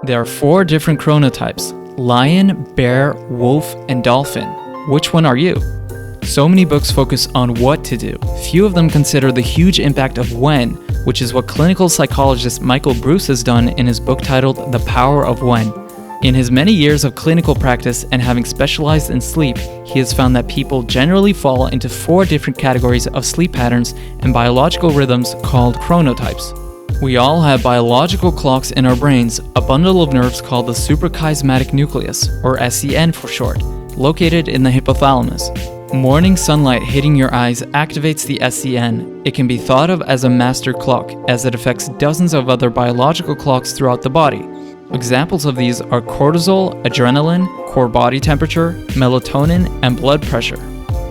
There are 4 different chronotypes: lion, bear, wolf, and dolphin. Which one are you? So many books focus on what to do. Few of them consider the huge impact of when, which is what clinical psychologist Michael Breus has done in his book titled The Power of When. In his many years of clinical practice and having specialized in sleep, he has found that people generally fall into 4 different categories of sleep patterns and biological rhythms called chronotypes. We all have biological clocks in our brains, a bundle of nerves called the suprachiasmatic nucleus, or SCN for short, located in the hypothalamus. Morning sunlight hitting your eyes activates the SCN. It can be thought of as a master clock, as it affects dozens of other biological clocks throughout the body. Examples of these are cortisol, adrenaline, core body temperature, melatonin, and blood pressure.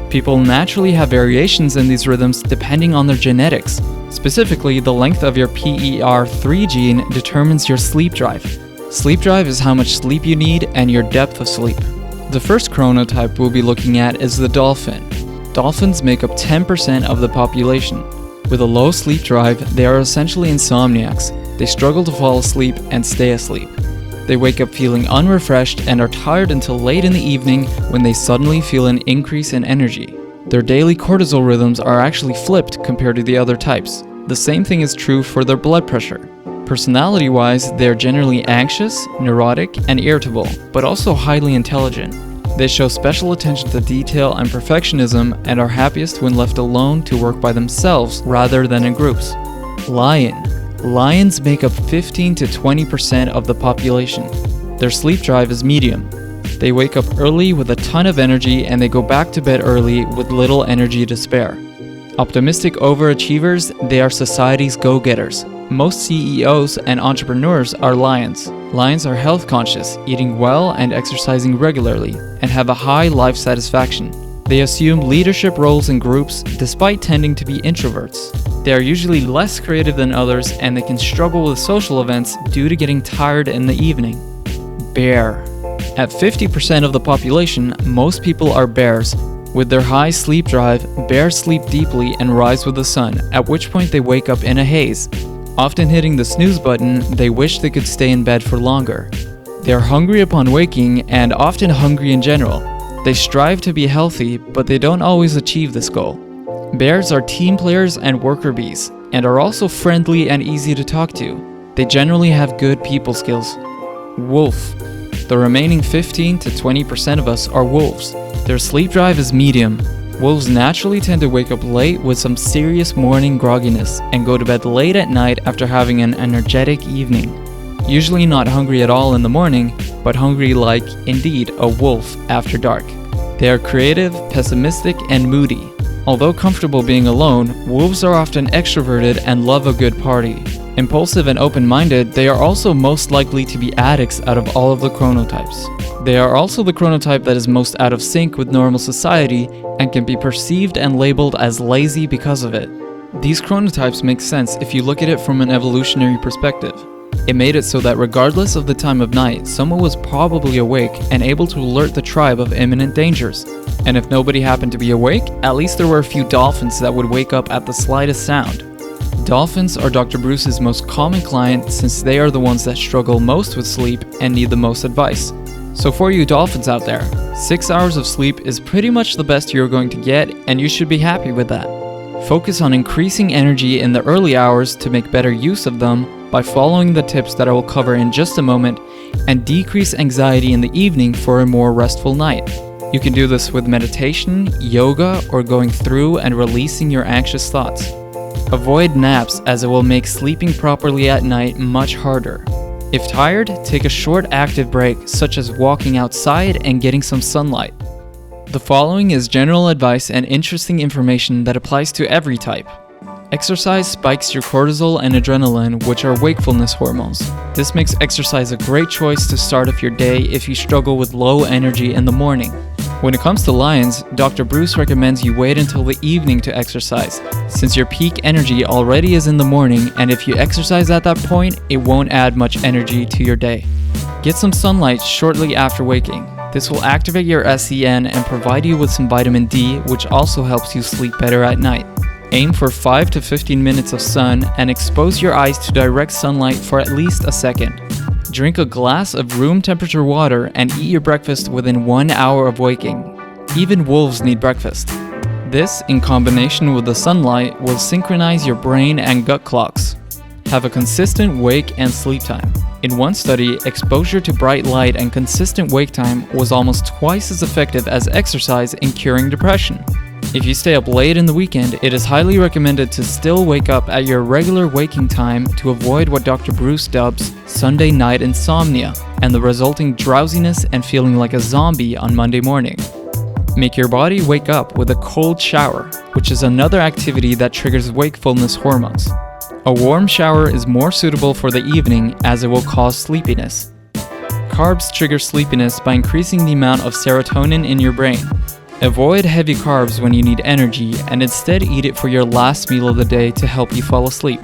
People naturally have variations in these rhythms depending on their genetics. Specifically, the length of your PER3 gene determines your sleep drive. Sleep drive is how much sleep you need and your depth of sleep. The first chronotype we'll be looking at is the dolphin. Dolphins make up 10% of the population. With a low sleep drive, they are essentially insomniacs. They struggle to fall asleep and stay asleep. They wake up feeling unrefreshed and are tired until late in the evening when they suddenly feel an increase in energy. Their daily cortisol rhythms are actually flipped compared to the other types. The same thing is true for their blood pressure. Personality-wise, they are generally anxious, neurotic, and irritable, but also highly intelligent. They show special attention to detail and perfectionism and are happiest when left alone to work by themselves rather than in groups. Lion. Lions make up 15 to 20% of the population. Their sleep drive is medium. They wake up early with a ton of energy and they go back to bed early with little energy to spare. Optimistic overachievers, they are society's go-getters. Most CEOs and entrepreneurs are lions. Lions are health conscious, eating well and exercising regularly, and have a high life satisfaction. They assume leadership roles in groups despite tending to be introverts. They are usually less creative than others and they can struggle with social events due to getting tired in the evening. Bear. At 50% of the population, most people are bears. With their high sleep drive, bears sleep deeply and rise with the sun, at which point they wake up in a haze. Often hitting the snooze button, they wish they could stay in bed for longer. They are hungry upon waking and often hungry in general. They strive to be healthy, but they don't always achieve this goal. Bears are team players and worker bees, and are also friendly and easy to talk to. They generally have good people skills. Wolf. The remaining 15 to 20% of us are wolves. Their sleep drive is medium. Wolves naturally tend to wake up late with some serious morning grogginess and go to bed late at night after having an energetic evening. Usually not hungry at all in the morning, but hungry like, indeed, a wolf after dark. They are creative, pessimistic, and moody. Although comfortable being alone, wolves are often extroverted and love a good party. Impulsive and open-minded, they are also most likely to be addicts out of all of the chronotypes. They are also the chronotype that is most out of sync with normal society and can be perceived and labeled as lazy because of it. These chronotypes make sense if you look at it from an evolutionary perspective. It made it so that regardless of the time of night, someone was probably awake and able to alert the tribe of imminent dangers. And if nobody happened to be awake, at least there were a few dolphins that would wake up at the slightest sound. Dolphins are Dr. Breus's most common client since they are the ones that struggle most with sleep and need the most advice. So for you dolphins out there, 6 hours of sleep is pretty much the best you're going to get, and you should be happy with that. Focus on increasing energy in the early hours to make better use of them by following the tips that I will cover in just a moment, and decrease anxiety in the evening for a more restful night. You can do this with meditation, yoga, or going through and releasing your anxious thoughts. Avoid naps as it will make sleeping properly at night much harder. If tired, take a short active break, such as walking outside and getting some sunlight. The following is general advice and interesting information that applies to every type. Exercise spikes your cortisol and adrenaline, which are wakefulness hormones. This makes exercise a great choice to start off your day if you struggle with low energy in the morning. When it comes to lions, Dr. Breus recommends you wait until the evening to exercise, since your peak energy already is in the morning, and if you exercise at that point, it won't add much energy to your day. Get some sunlight shortly after waking. This will activate your SCN and provide you with some vitamin D, which also helps you sleep better at night. Aim for 5 to 15 minutes of sun and expose your eyes to direct sunlight for at least a second. Drink a glass of room temperature water and eat your breakfast within 1 hour of waking. Even wolves need breakfast. This, in combination with the sunlight, will synchronize your brain and gut clocks. Have a consistent wake and sleep time. In one study, exposure to bright light and consistent wake time was almost twice as effective as exercise in curing depression. If you stay up late in the weekend, it is highly recommended to still wake up at your regular waking time to avoid what Dr. Bruce dubs Sunday night insomnia and the resulting drowsiness and feeling like a zombie on Monday morning. Make your body wake up with a cold shower, which is another activity that triggers wakefulness hormones. A warm shower is more suitable for the evening as it will cause sleepiness. Carbs trigger sleepiness by increasing the amount of serotonin in your brain. Avoid heavy carbs when you need energy and instead eat it for your last meal of the day to help you fall asleep.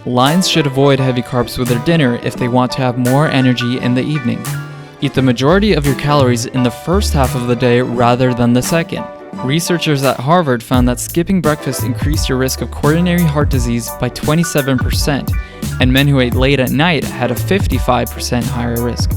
Lions should avoid heavy carbs with their dinner if they want to have more energy in the evening. Eat the majority of your calories in the first half of the day rather than the second. Researchers at Harvard found that skipping breakfast increased your risk of coronary heart disease by 27%, and men who ate late at night had a 55% higher risk.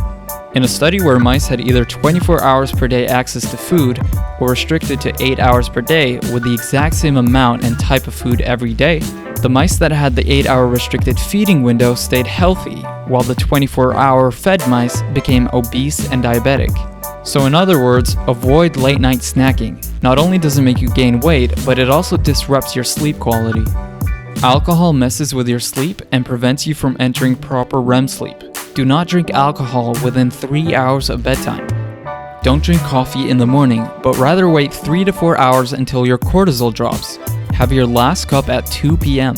In a study where mice had either 24 hours per day access to food or restricted to 8 hours per day with the exact same amount and type of food every day, the mice that had the 8-hour restricted feeding window stayed healthy, while the 24-hour fed mice became obese and diabetic. So in other words, avoid late night snacking. Not only does it make you gain weight, but it also disrupts your sleep quality. Alcohol messes with your sleep and prevents you from entering proper REM sleep. Do not drink alcohol within 3 hours of bedtime. Don't drink coffee in the morning, but rather wait 3 to 4 hours until your cortisol drops. Have your last cup at 2 p.m.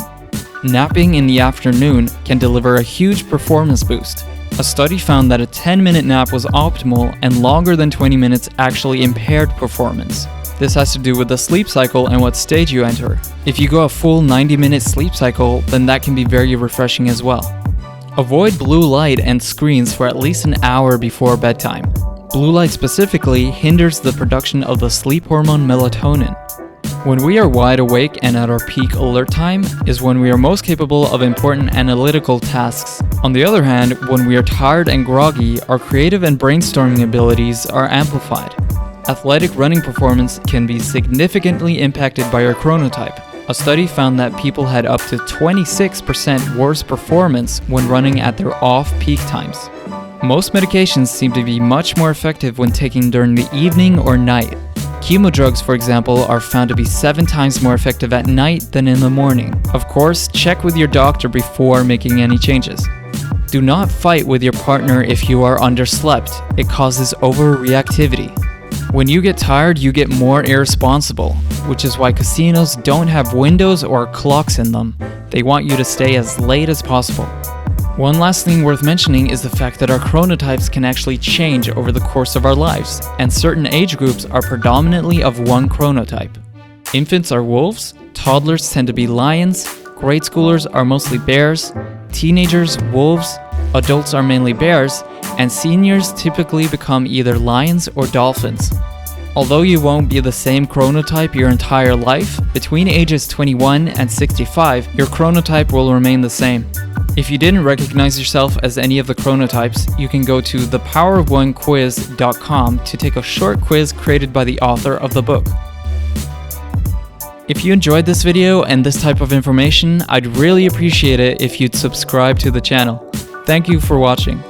Napping in the afternoon can deliver a huge performance boost. A study found that a 10-minute nap was optimal and longer than 20 minutes actually impaired performance. This has to do with the sleep cycle and what stage you enter. If you go a full 90-minute sleep cycle, then that can be very refreshing as well. Avoid blue light and screens for at least an hour before bedtime. Blue light specifically hinders the production of the sleep hormone melatonin. When we are wide awake and at our peak alert time is when we are most capable of important analytical tasks. On the other hand, when we are tired and groggy, our creative and brainstorming abilities are amplified. Athletic running performance can be significantly impacted by our chronotype. A study found that people had up to 26% worse performance when running at their off-peak times. Most medications seem to be much more effective when taken during the evening or night. Chemo drugs, for example, are found to be 7 times more effective at night than in the morning. Of course, check with your doctor before making any changes. Do not fight with your partner if you are underslept. It causes overreactivity. When you get tired, you get more irresponsible, which is why casinos don't have windows or clocks in them. They want you to stay as late as possible. One last thing worth mentioning is the fact that our chronotypes can actually change over the course of our lives, and certain age groups are predominantly of one chronotype. Infants are wolves, toddlers tend to be lions, grade schoolers are mostly bears, teenagers wolves, adults are mainly bears, and seniors typically become either lions or dolphins. Although you won't be the same chronotype your entire life, between ages 21 and 65, your chronotype will remain the same. If you didn't recognize yourself as any of the chronotypes, you can go to thepowerofonequiz.com to take a short quiz created by the author of the book. If you enjoyed this video and this type of information, I'd really appreciate it if you'd subscribe to the channel. Thank you for watching.